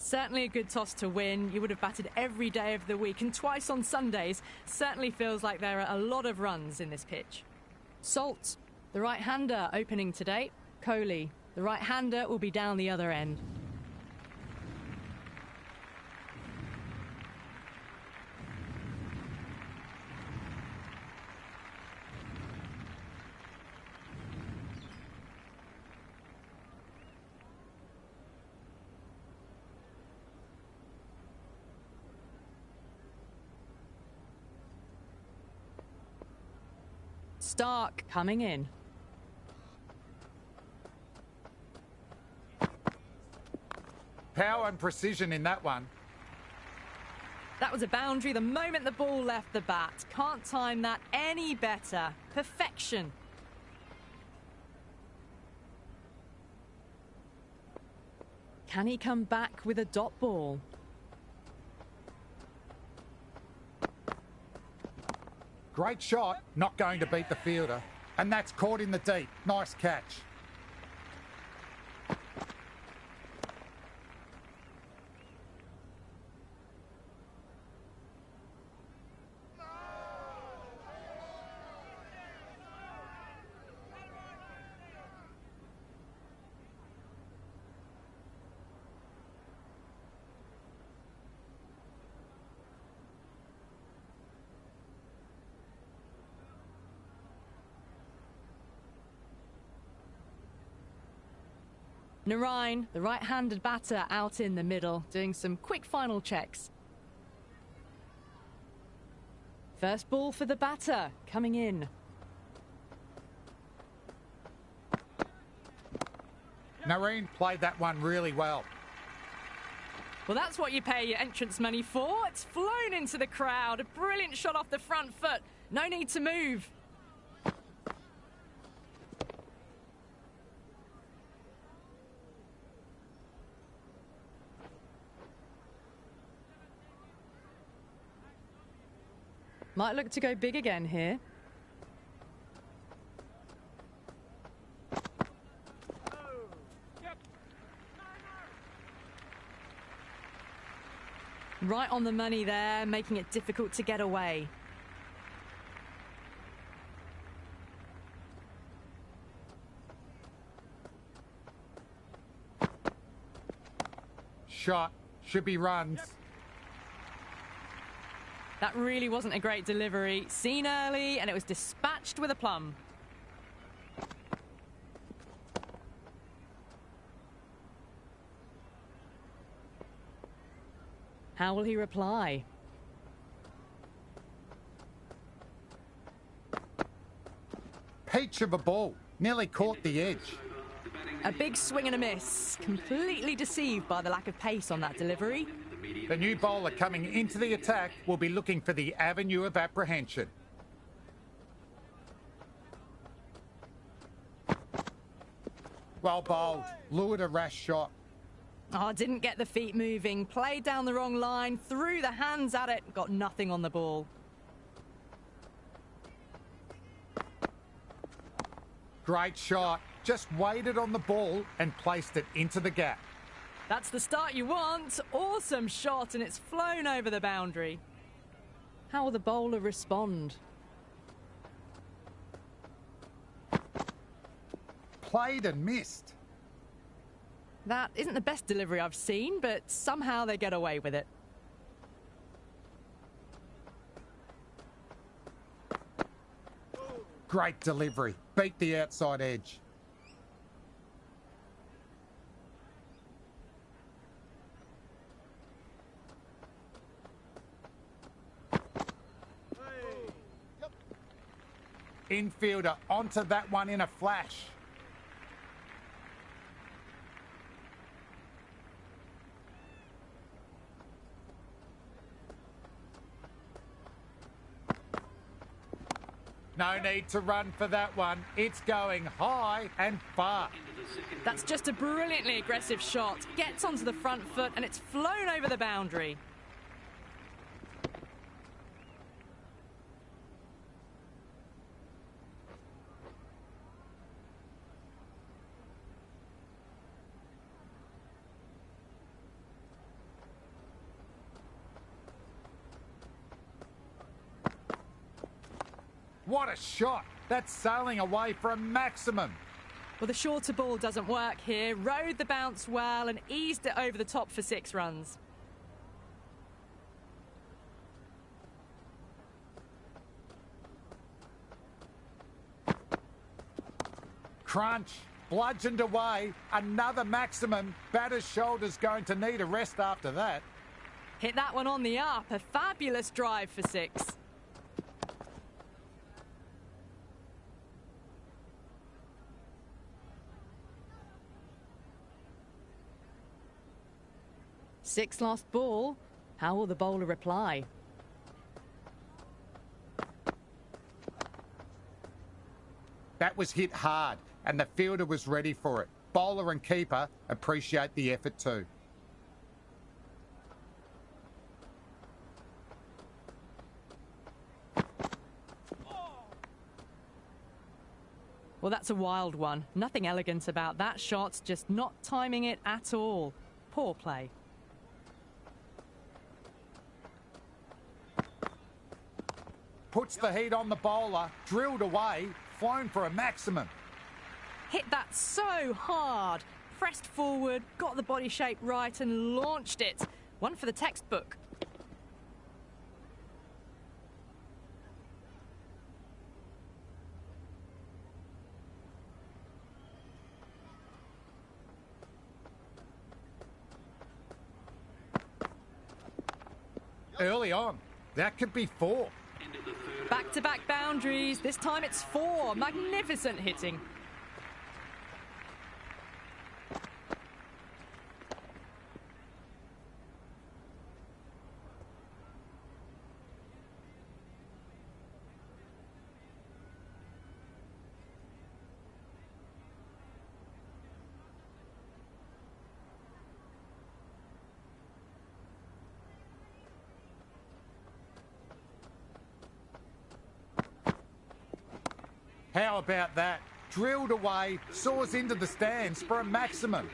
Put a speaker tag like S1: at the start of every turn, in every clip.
S1: Certainly a good toss to win. You would have batted every day of the week and twice on Sundays. Certainly feels like there are a lot of runs in this pitch. Salt, the right-hander, opening today. Kohli, the right-hander, will be down the other end. Stark coming in.
S2: Power and precision in that one.
S1: That was a boundary the moment the ball left the bat. Can't time that any better. Perfection. Can he come back with a dot ball?
S2: Great shot, not going to beat the fielder. And that's caught in the deep. Nice catch.
S1: Narine, the right-handed batter, out in the middle, doing some quick final checks. First ball for the batter, coming in.
S2: Narine played that one really well.
S1: Well, that's what you pay your entrance money for. It's flown into the crowd. A brilliant shot off the front foot. No need to move. Might look to go big again here. Right on the money there, making it difficult to get away.
S2: Shot. Should be runs.
S1: That really wasn't a great delivery. Seen early, and it was dispatched with aplomb. How will he reply?
S2: Peach of a ball. Nearly caught the edge.
S1: A big swing and a miss. Completely deceived by the lack of pace on that delivery.
S2: The new bowler coming into the attack will be looking for the avenue of apprehension. Well bowled. Lured a rash shot.
S1: Oh, didn't get the feet moving. Played down the wrong line. Threw the hands at it. Got nothing on the ball.
S2: Great shot. Just waited on the ball and placed it into the gap.
S1: That's the start you want. Awesome shot, and it's flown over the boundary. How will the bowler respond?
S2: Played and missed.
S1: That isn't the best delivery I've seen, but somehow they get away with it.
S2: Great delivery. Beat the outside edge. Infielder onto that one in a flash. No need to run for that one. It's going high and far.
S1: That's just a brilliantly aggressive shot. Gets onto the front foot and it's flown over the boundary.
S2: What a shot! That's sailing away for a maximum.
S1: Well, the shorter ball doesn't work here. Rode the bounce well and eased it over the top for 6 runs.
S2: Crunch, bludgeoned away, another maximum. Batter's shoulder's going to need a rest after that.
S1: Hit that one on the up. A fabulous drive for 6. Six last ball. How will the bowler reply?
S2: That was hit hard, and the fielder was ready for it. Bowler and keeper appreciate the effort too.
S1: Well, that's a wild one. Nothing elegant about that shot, just not timing it at all. Poor play.
S2: Puts the heat on the bowler, drilled away, flown for a maximum.
S1: Hit that so hard. Pressed forward, got the body shape right and launched it. One for the textbook.
S2: Early on, that could be 4.
S1: Back-to-back boundaries. This time it's 4. Magnificent hitting.
S2: How about that? Drilled away, soars into the stands for a maximum.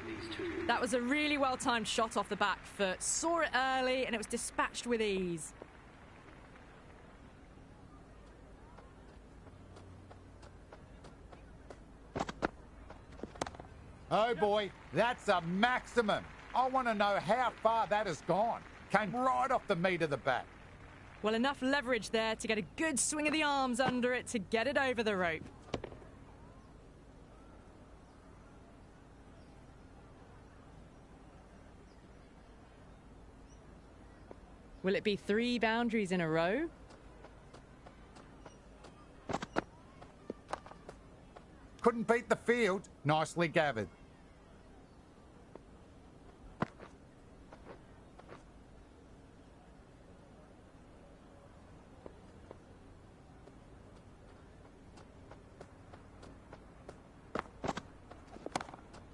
S1: That was a really well-timed shot off the back foot. Saw it early and it was dispatched with ease.
S2: Oh boy, that's a maximum. I want to know how far that has gone. Came right off the meat of the bat.
S1: Well, enough leverage there to get a good swing of the arms under it to get it over the rope. Will it be 3 boundaries in a row?
S2: Couldn't beat the field. Nicely gathered.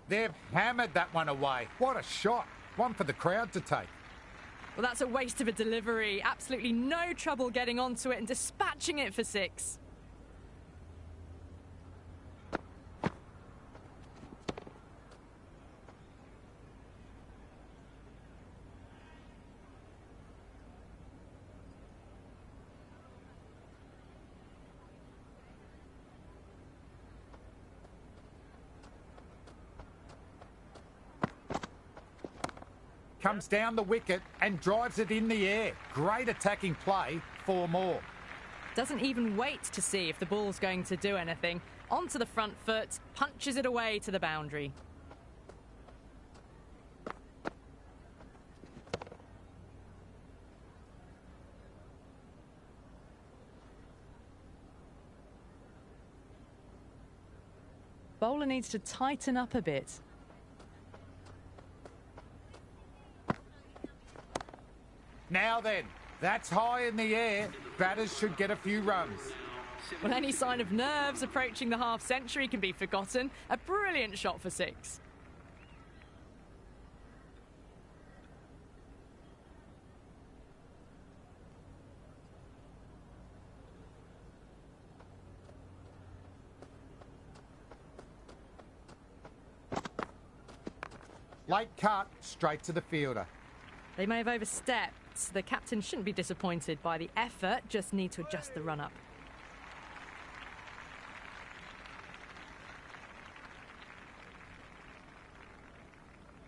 S2: They've hammered that one away. What a shot. One for the crowd to take.
S1: Well, that's a waste of a delivery. Absolutely no trouble getting onto it and dispatching it for 6.
S2: Comes down the wicket and drives it in the air. Great attacking play, 4 more.
S1: Doesn't even wait to see if the ball's going to do anything. Onto the front foot, punches it away to the boundary. Bowler needs to tighten up a bit.
S2: Now then, that's high in the air. Batters should get a few runs.
S1: Well, any sign of nerves approaching the half-century can be forgotten. A brilliant shot for 6.
S2: Late cut, straight to the fielder.
S1: They may have overstepped. The captain shouldn't be disappointed by the effort, just need to adjust the run-up.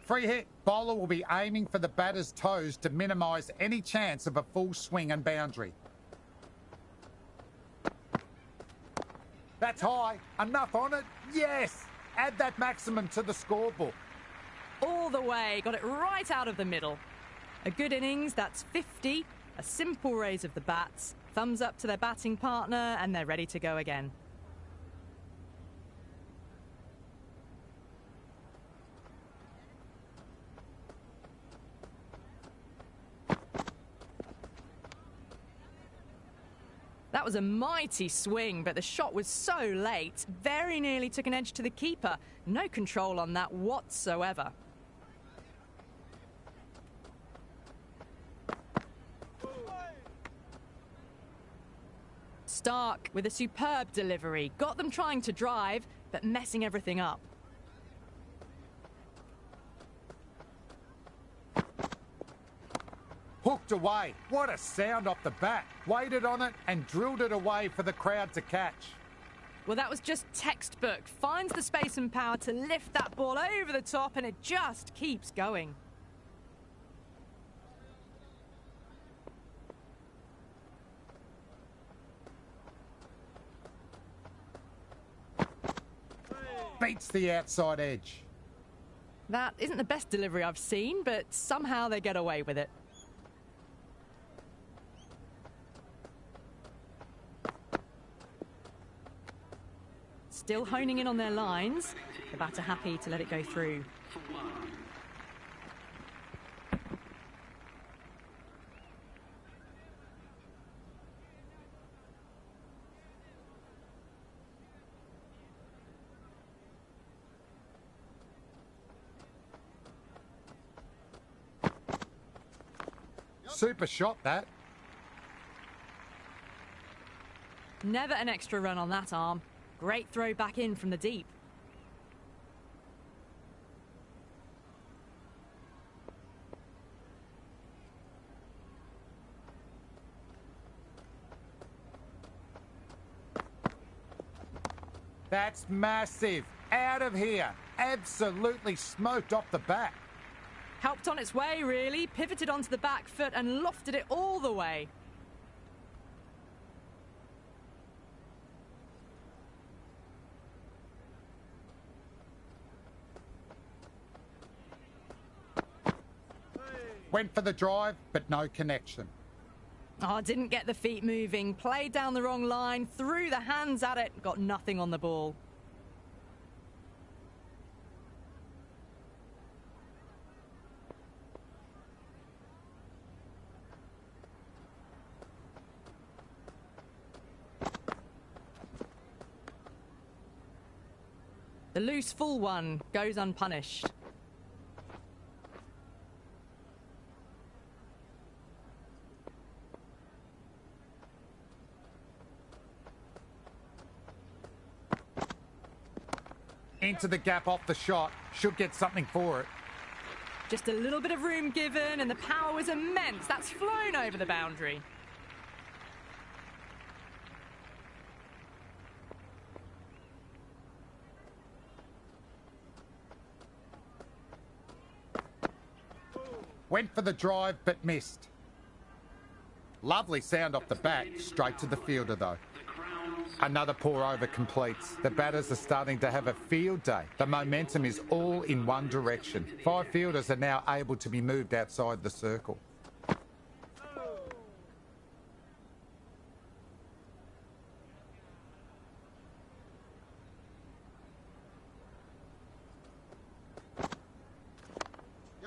S2: Free hit. Bowler will be aiming for the batter's toes to minimise any chance of a full swing and boundary. That's high. Enough on it? Yes! Add that maximum to the scorebook.
S1: All the way, got it right out of the middle. A good innings, that's 50. A simple raise of the bats. Thumbs up to their batting partner, and they're ready to go again. That was a mighty swing, but the shot was so late. Very nearly took an edge to the keeper. No control on that whatsoever. Stark with a superb delivery. Got them trying to drive, but messing everything up.
S2: Hooked away. What a sound off the bat. Waited on it and drilled it away for the crowd to catch.
S1: Well, that was just textbook. Finds the space and power to lift that ball over the top, and it just keeps going.
S2: Beats the outside edge.
S1: That isn't the best delivery I've seen, but somehow they get away with it. Still honing in on their lines. The batter happy to let it go through.
S2: Super shot, that.
S1: Never an extra run on that arm. Great throw back in from the deep.
S2: That's massive. Out of here. Absolutely smoked off the bat.
S1: Helped on its way, really. Pivoted onto the back foot and lofted it all the way.
S2: Went for the drive, but no connection.
S1: Oh, didn't get the feet moving. Played down the wrong line. Threw the hands at it. Got nothing on the ball. The loose full one goes unpunished.
S2: Into the gap off the shot. Should get something for it.
S1: Just a little bit of room given, and the power was immense. That's flown over the boundary.
S2: Went for the drive, but missed. Lovely sound off the bat. Straight to the fielder, though. Another pour over completes. The batters are starting to have a field day. The momentum is all in one direction. 5 fielders are now able to be moved outside the circle.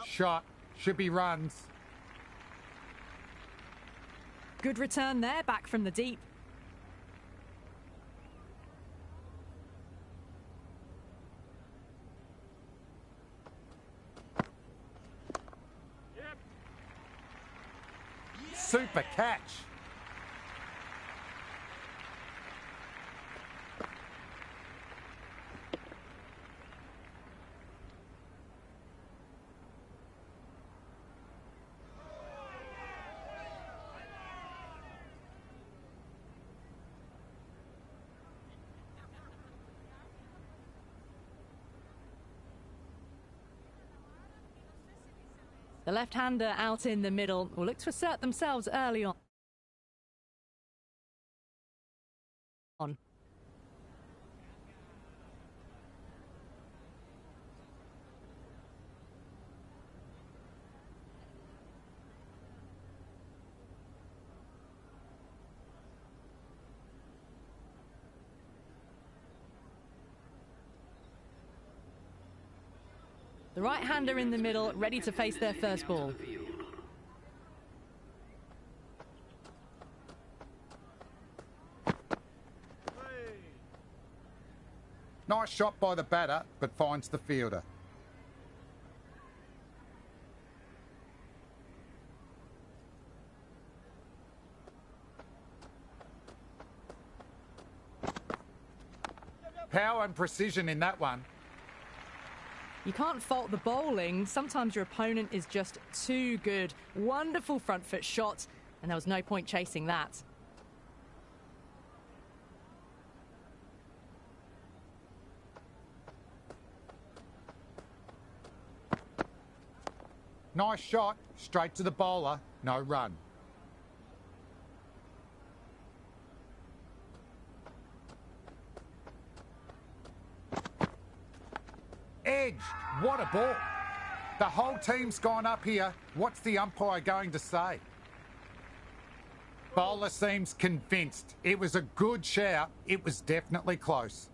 S2: Shot. Should be runs.
S1: Good return there, back from the deep.
S2: Super catch.
S1: The left-hander out in the middle will look to assert themselves early on. The right-hander in the middle, ready to face their first ball.
S2: Nice shot by the batter, but finds the fielder. Power and precision in that one.
S1: You can't fault the bowling. Sometimes your opponent is just too good. Wonderful front foot shot, and there was no point chasing that.
S2: Nice shot, straight to the bowler, no run. Edged, what a ball. The whole team's gone up here. What's the umpire going to say? Bowler seems convinced. It was a good shout. It was definitely close.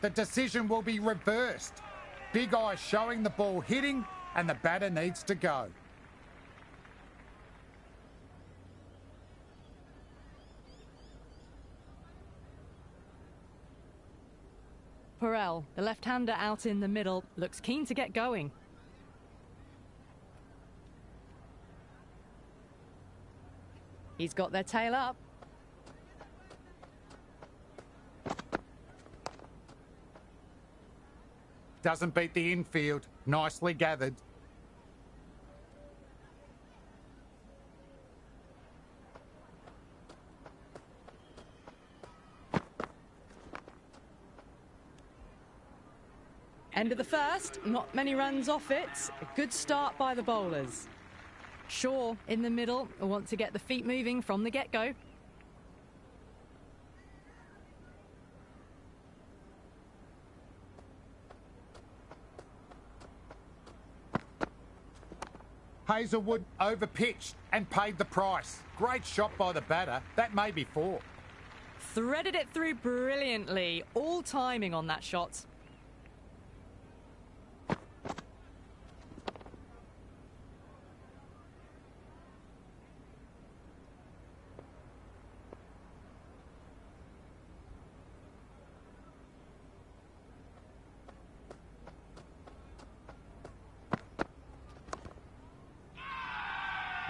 S2: The decision will be reversed. Big Eye showing the ball hitting, and the batter needs to go.
S1: Perel, the left-hander out in the middle, looks keen to get going. He's got their tail up.
S2: Doesn't beat the infield. Nicely gathered.
S1: End of the first, not many runs off it. A good start by the bowlers. Shaw in the middle will want to get the feet moving from the get-go.
S2: Hazelwood overpitched and paid the price. Great shot by the batter. That may be 4.
S1: Threaded it through brilliantly. All timing on that shot.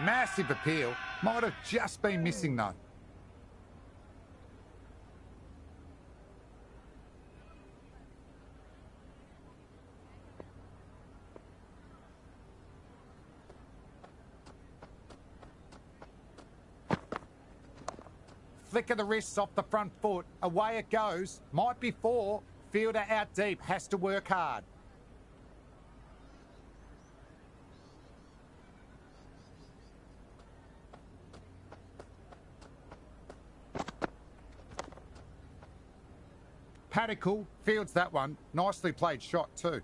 S2: Massive appeal. Might have just been missing though. Flick of the wrists off the front foot. Away it goes. Might be 4. Fielder out deep. Has to work hard. Paddickle fields that one. Nicely played shot too.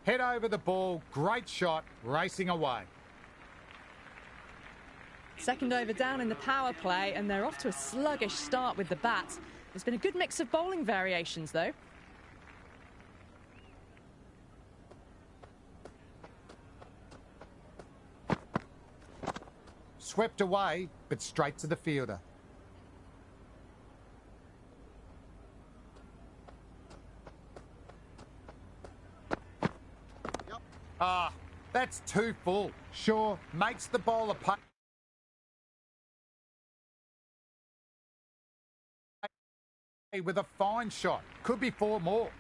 S2: Head over the ball, great shot, racing away.
S1: Second over down in the power play, and they're off to a sluggish start with the bat. There's been a good mix of bowling variations, though.
S2: Swept away, but straight to the fielder. Ah, that's too full. Sure, makes the bowler pay with a fine shot. Could be 4 more.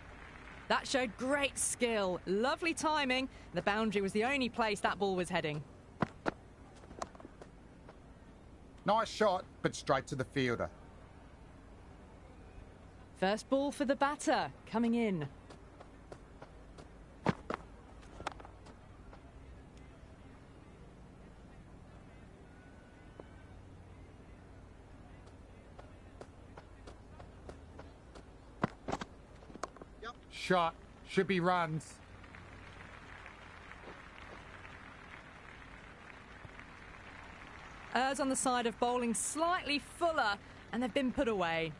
S1: That showed great skill. Lovely timing. The boundary was the only place that ball was heading.
S2: Nice shot, but straight to the fielder.
S1: First ball for the batter, coming in.
S2: Shot, should be runs.
S1: Errs on the side of bowling slightly fuller, and they've been put away.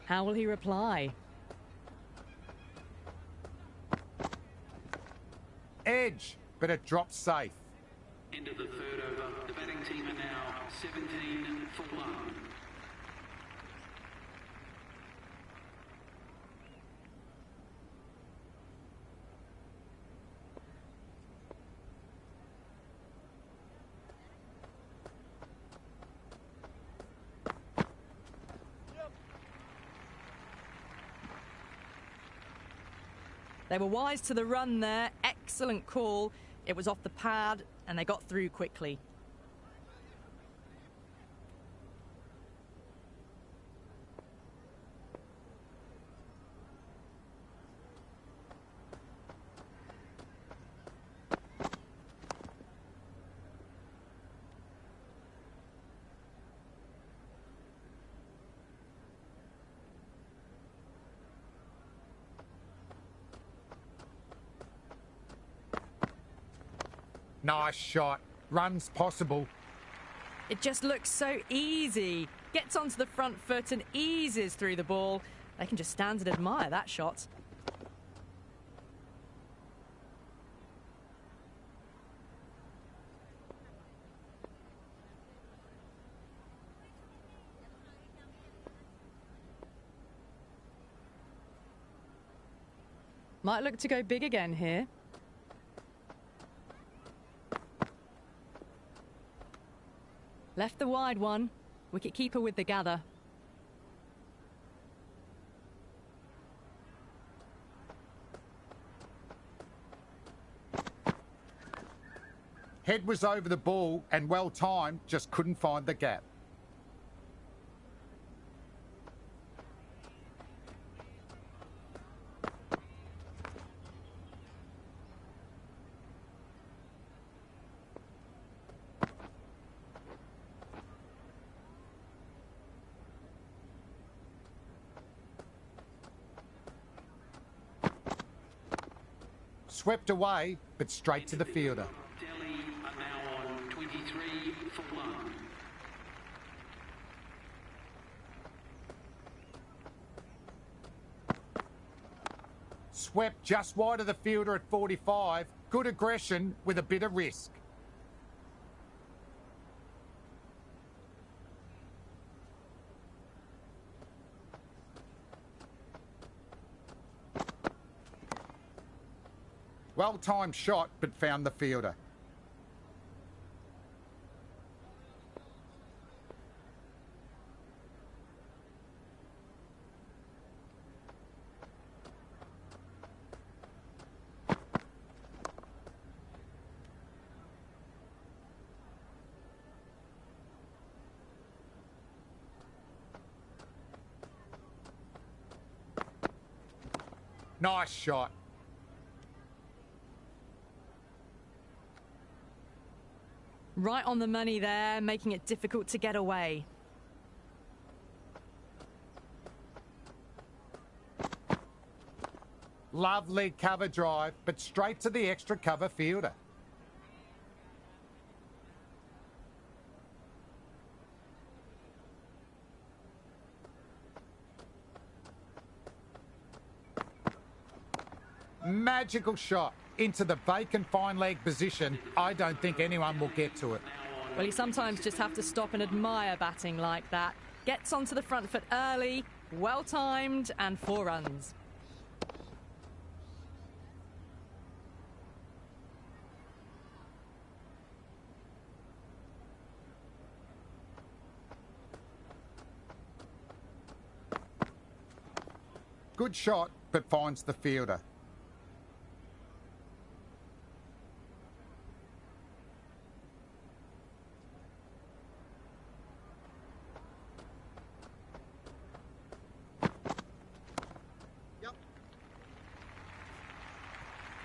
S1: How will he reply?
S2: Edge, but it drops safe.
S3: Into the third over. The batting team are now 17 for 1.
S1: They were wise to the run there. Excellent call. It was off the pad and they got through quickly.
S2: Nice shot. Runs possible.
S1: It just looks so easy. Gets onto the front foot and eases through the ball. They can just stand and admire that shot. Might look to go big again here. Left the wide one. Wicket-keeper with the gather.
S2: Head was over the ball and well timed, just couldn't find the gap. Swept away, but straight to the fielder.
S3: Delhi are now on 23 for 1.
S2: Swept just wide of the fielder at 45. Good aggression with a bit of risk. Well-timed shot, but found the fielder. Nice shot.
S1: Right on the money there, making it difficult to get away.
S2: Lovely cover drive, but straight to the extra cover fielder. Magical shot into the vacant fine leg position. I don't think anyone will get to it.
S1: Well, you sometimes just have to stop and admire batting like that. Gets onto the front foot early, well-timed, and 4 runs.
S2: Good shot, but finds the fielder.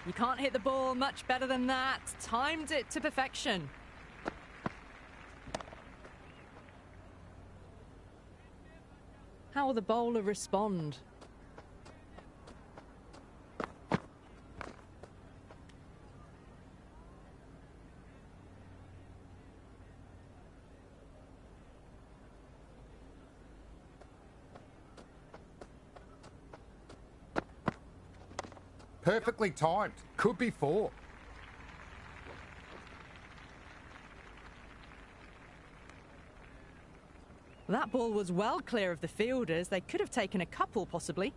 S1: You can't hit the ball much better than that. Timed it to perfection. How will the bowler respond?
S2: Perfectly timed. Could be 4.
S1: That ball was well clear of the fielders. They could have taken a couple, possibly.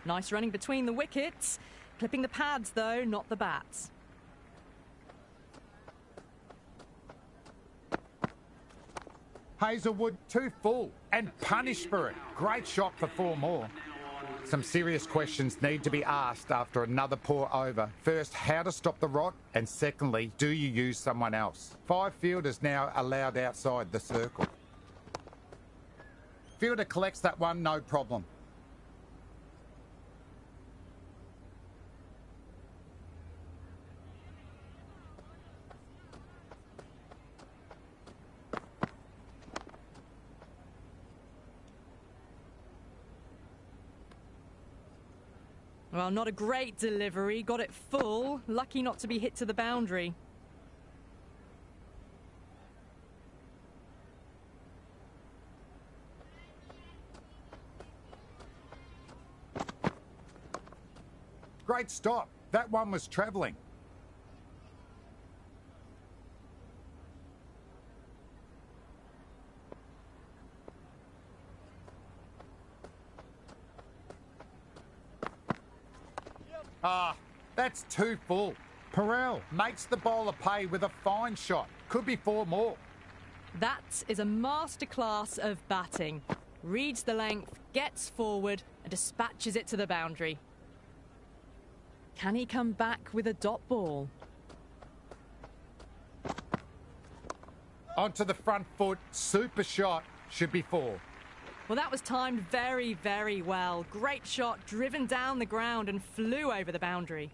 S1: Nice running between the wickets. Clipping the pads, though, not the bats.
S2: Hazelwood too full and punished for it. Great shot for 4 more. Some serious questions need to be asked after another poor over. First, how to stop the rot, and secondly, do you use someone else? 5 fielders now allowed outside the circle. Fielder collects that one, no problem.
S1: Well, not a great delivery. Got it full. Lucky not to be hit to the boundary.
S2: Great stop. That one was travelling. Ah, that's too full. Perel makes the bowler pay with a fine shot. Could be 4 more.
S1: That is a masterclass of batting. Reads the length, gets forward and dispatches it to the boundary. Can he come back with a dot ball?
S2: Onto the front foot, super shot, should be 4.
S1: Well, that was timed very, very well. Great shot, driven down the ground and flew over the boundary.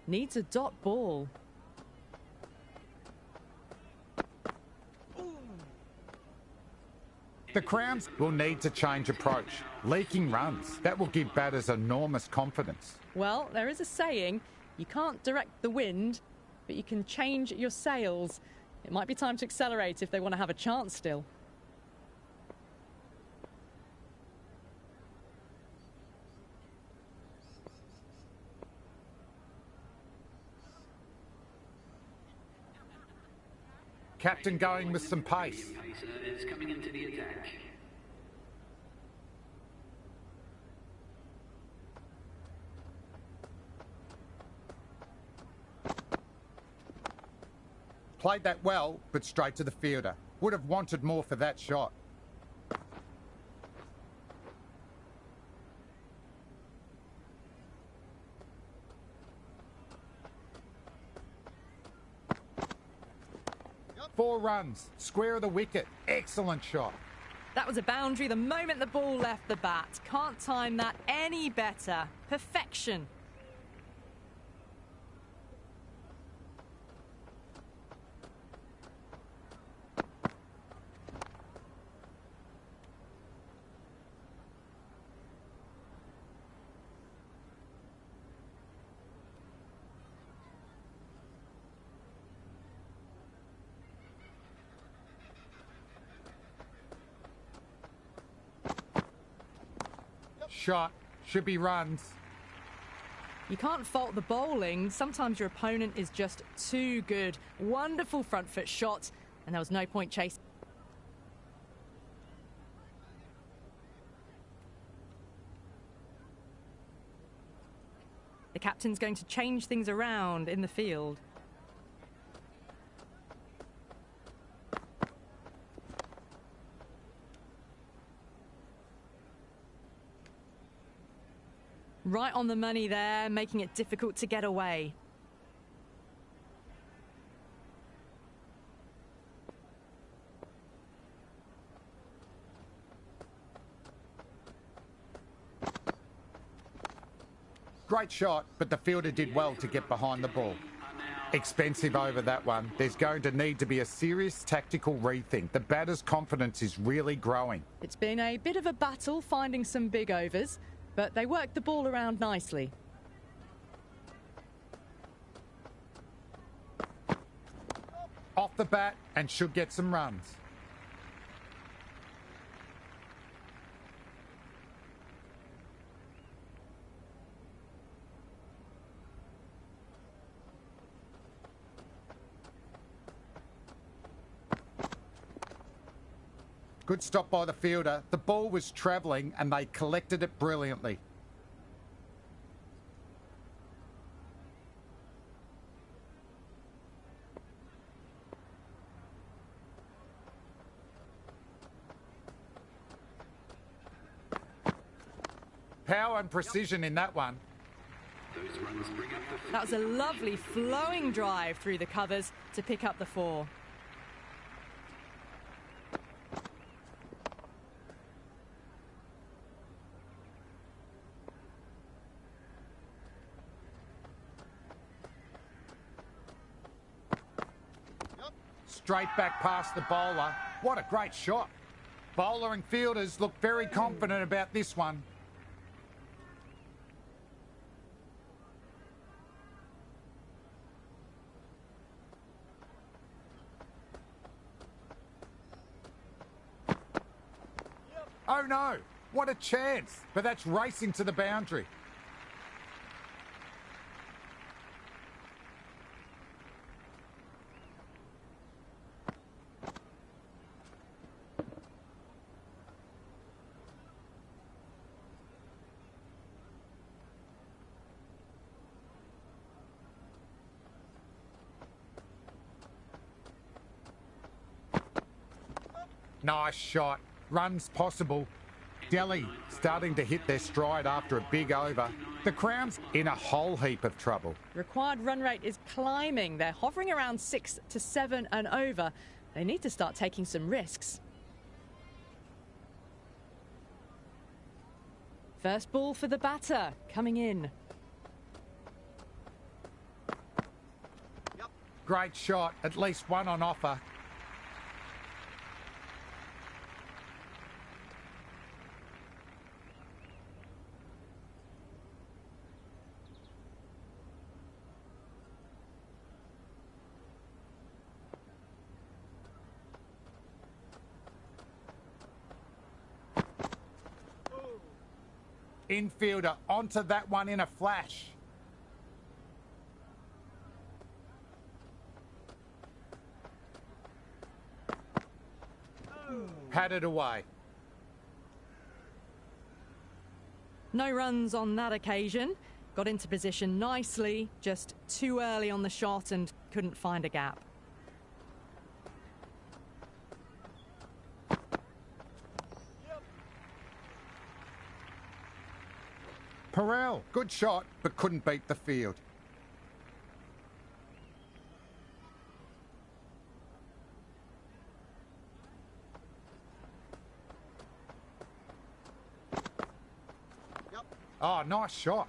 S1: Needs a dot ball.
S2: The Crowns will need to change approach. Leaking runs, that will give batters enormous confidence.
S1: Well, there is a saying, you can't direct the wind, but you can change your sails. It might be time to accelerate if they want to have a chance still.
S2: Captain going with some pace.
S3: Pacer is coming into the attack.
S2: Played that well, but straight to the fielder. Would have wanted more for that shot. Four runs, square of the wicket. Excellent shot.
S1: That was a boundary the moment the ball left the bat. Can't time that any better. Perfection.
S2: Shot, should be runs.
S1: You can't fault the bowling. Sometimes your opponent is just too good. Wonderful front foot shot, and there was no point chasing. The captain's going to change things around in the field. Right on the money there, making it difficult to get away.
S2: Great shot, but the fielder did well to get behind the ball. Expensive over that one. There's going to need to be a serious tactical rethink. The batter's confidence is really growing.
S1: It's been a bit of a battle finding some big overs. but they worked the ball around nicely.
S2: Off the bat and should get some runs. Good stop by the fielder. The ball was travelling and they collected it brilliantly. Power and precision in that one.
S3: Those runs bring up the
S1: That was a lovely flowing drive through the covers to pick up the 4.
S2: Straight back past the bowler. What a great shot. Bowler and fielders look very confident about this one. Oh no, what a chance, but that's racing to the boundary. Nice shot. Runs possible. Delhi starting to hit their stride after a big over. The Crown's in a whole heap of trouble.
S1: Required run rate is climbing. They're hovering around 6 to 7 and over. They need to start taking some risks. First ball for the batter, coming in.
S2: Great shot, at least one on offer. Infielder onto that one in a flash. Patted away.
S1: No runs on that occasion. Got into position nicely, just too early on the shot and couldn't find a gap.
S2: Perel, good shot, but couldn't beat the field. Oh, nice shot.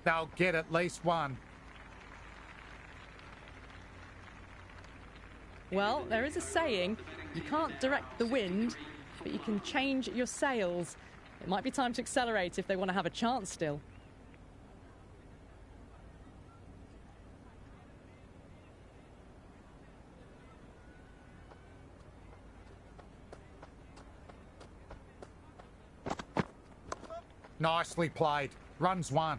S2: They'll get at least one.
S1: Well, there is a saying, you can't direct the wind, but you can change your sails. It might be time to accelerate if they want to have a chance still.
S2: Nicely played. Runs one.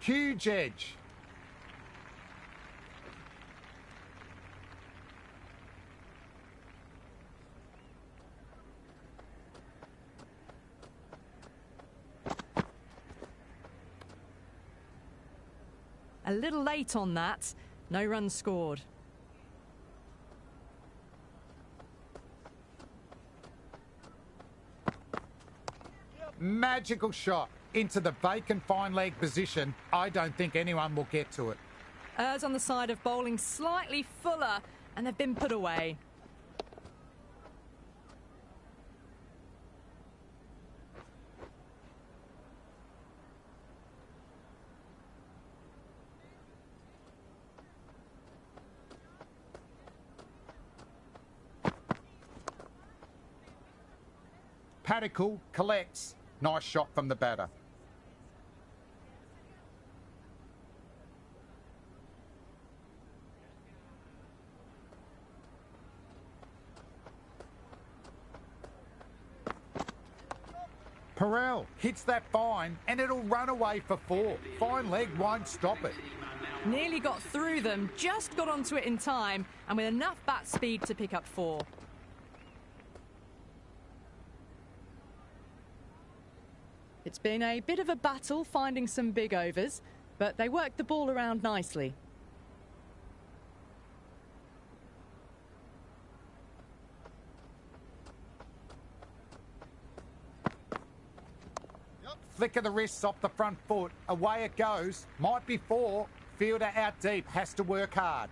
S2: Huge edge.
S1: A little late on that. No runs scored.
S2: Magical shot into the vacant fine leg position. I don't think anyone will get to it.
S1: Errs on the side of bowling slightly fuller, and they've been put away.
S2: Paddickle collects. Nice shot from the batter. Perel hits that fine and it'll run away for 4. Fine leg won't stop it.
S1: Nearly got through them, just got onto it in time, and with enough bat speed to pick up 4. It's been a bit of a battle finding some big overs, but they worked the ball around nicely.
S2: Flick of the wrists off the front foot. Away it goes. Might be 4. Fielder out deep. Has to work hard.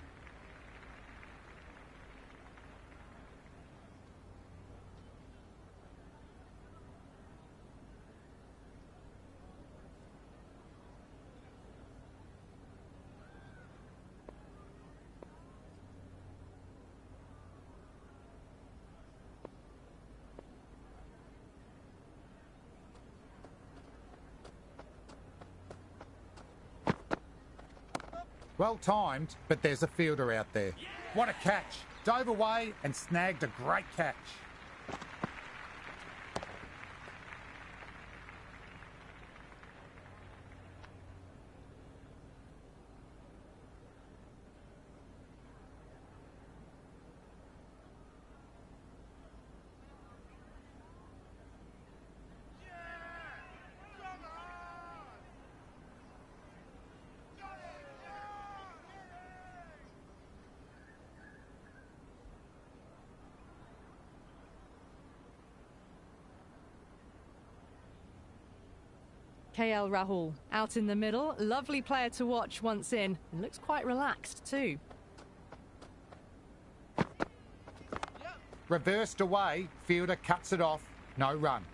S2: Well timed, but there's a fielder out there. What a catch. Dove away and snagged a great catch.
S1: KL Rahul out in the middle. Lovely player to watch once in. And looks quite relaxed too.
S2: Reversed away. Fielder cuts it off. No run.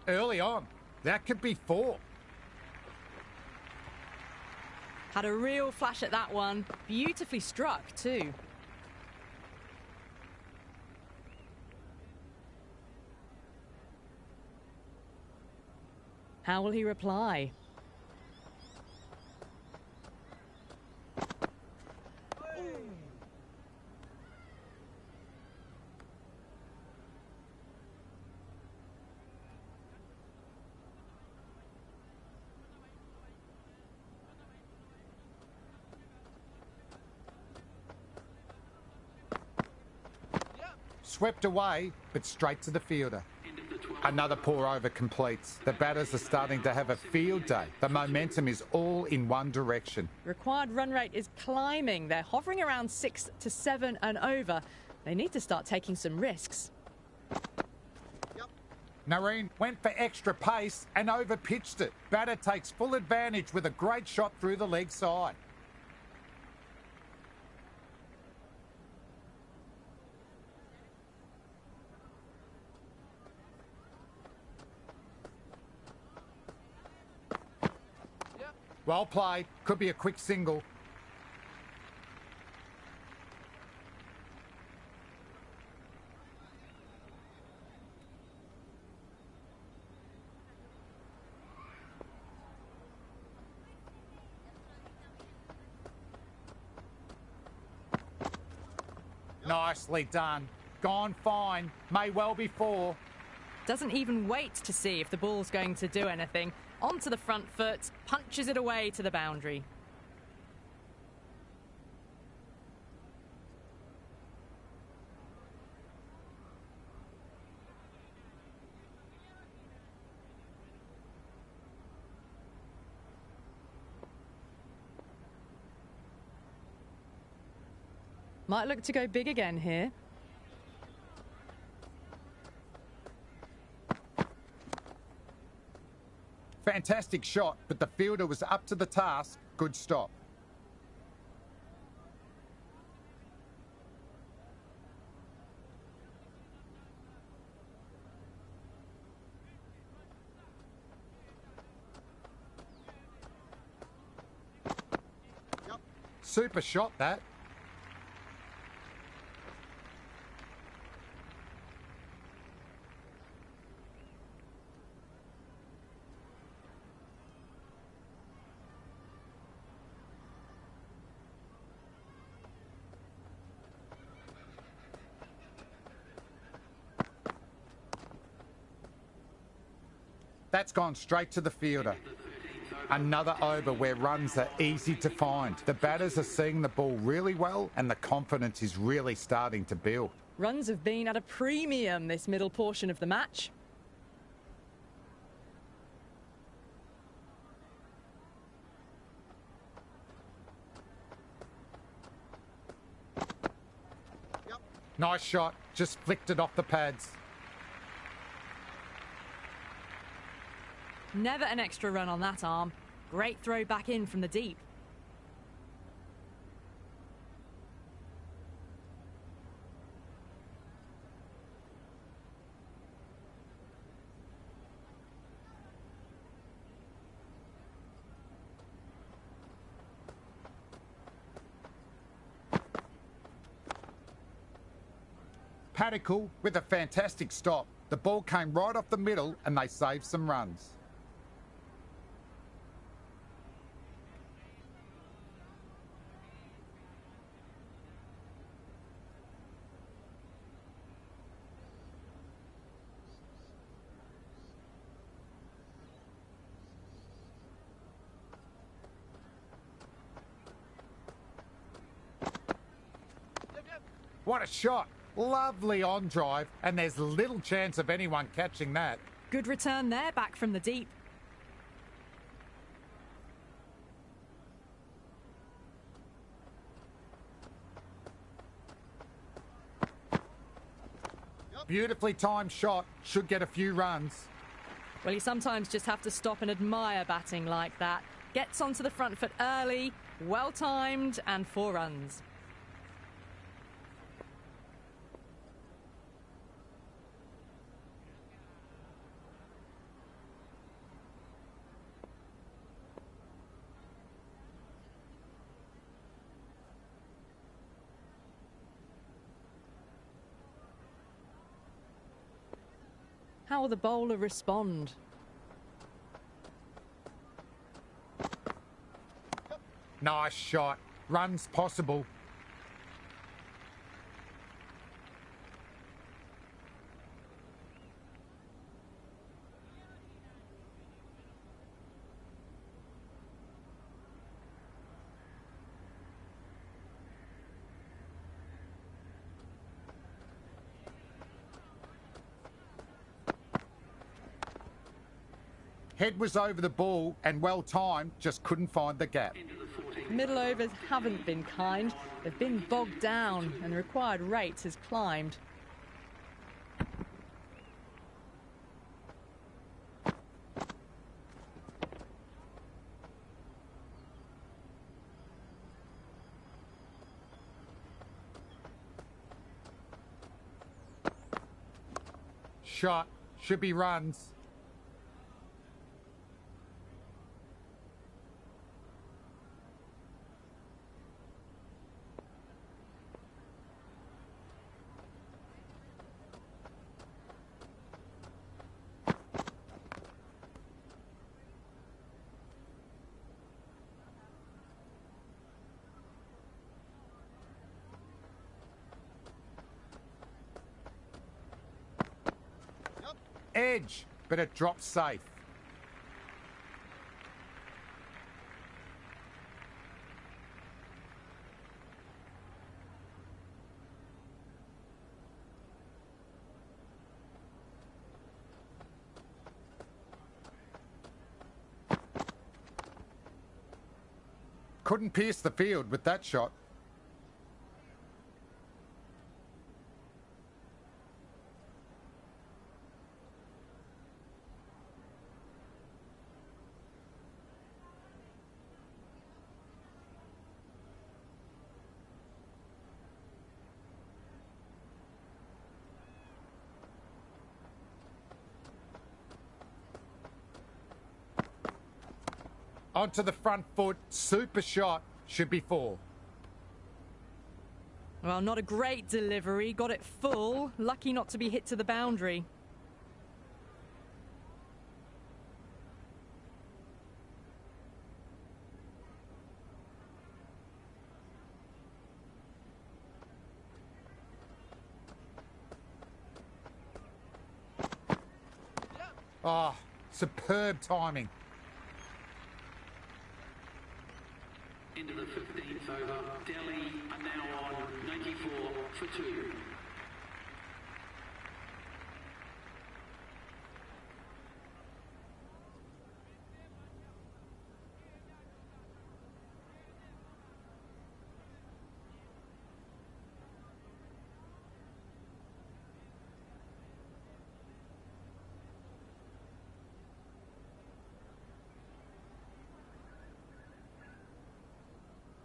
S2: Early on. That could be 4.
S1: Had a real flash at that one. Beautifully struck too. How will he reply?
S2: Swept away, but straight to the fielder. Another poor over completes. The batters are starting to have a field day. The momentum is all in one direction.
S1: Required run rate is climbing. They're hovering around 6 to 7 and over. They need to start taking some risks.
S2: Nareen went for extra pace and over-pitched it. Batter takes full advantage with a great shot through the leg side. Well played. Could be a quick single. Nicely done. Gone fine. May well be 4.
S1: Doesn't even wait to see if the ball's going to do anything. Onto the front foot, punches it away to the boundary. Might look to go big again here.
S2: Fantastic shot, but the fielder was up to the task. Good stop. Super shot, that. That's gone straight to the fielder. Another over where runs are easy to find. The batters are seeing the ball really well and the confidence is really starting to build.
S1: Runs have been at a premium this middle portion of the match.
S2: Nice shot, just flicked it off the pads.
S1: Never an extra run on that arm. Great throw back in from the deep.
S2: Padicle with a fantastic stop. The ball came right off the middle and they saved some runs. What a shot! Lovely on drive, and there's little chance of anyone catching that.
S1: Good return there, back from the deep.
S2: Beautifully timed shot, should get a few runs.
S1: Well, you sometimes just have to stop and admire batting like that. Gets onto the front foot early, well timed, and 4 runs. How will the bowler respond?
S2: Nice shot. Runs possible. Head was over the ball and well timed, just couldn't find the gap.
S1: Middle overs haven't been kind. They've been bogged down and the required rate has climbed.
S2: Shot. Should be runs. edge, but it drops safe. Couldn't pierce the field with that shot. Onto the front foot, super shot, should be 4.
S1: Well, not a great delivery, got it full, lucky not to be hit to the boundary.
S2: Oh, superb timing.
S3: Into the 15th over. Delhi are now on 94 for 2.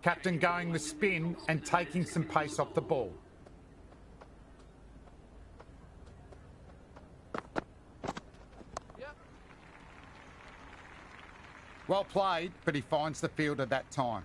S2: Captain going with spin and taking some pace off the ball. Well played, but he finds the fielder that time.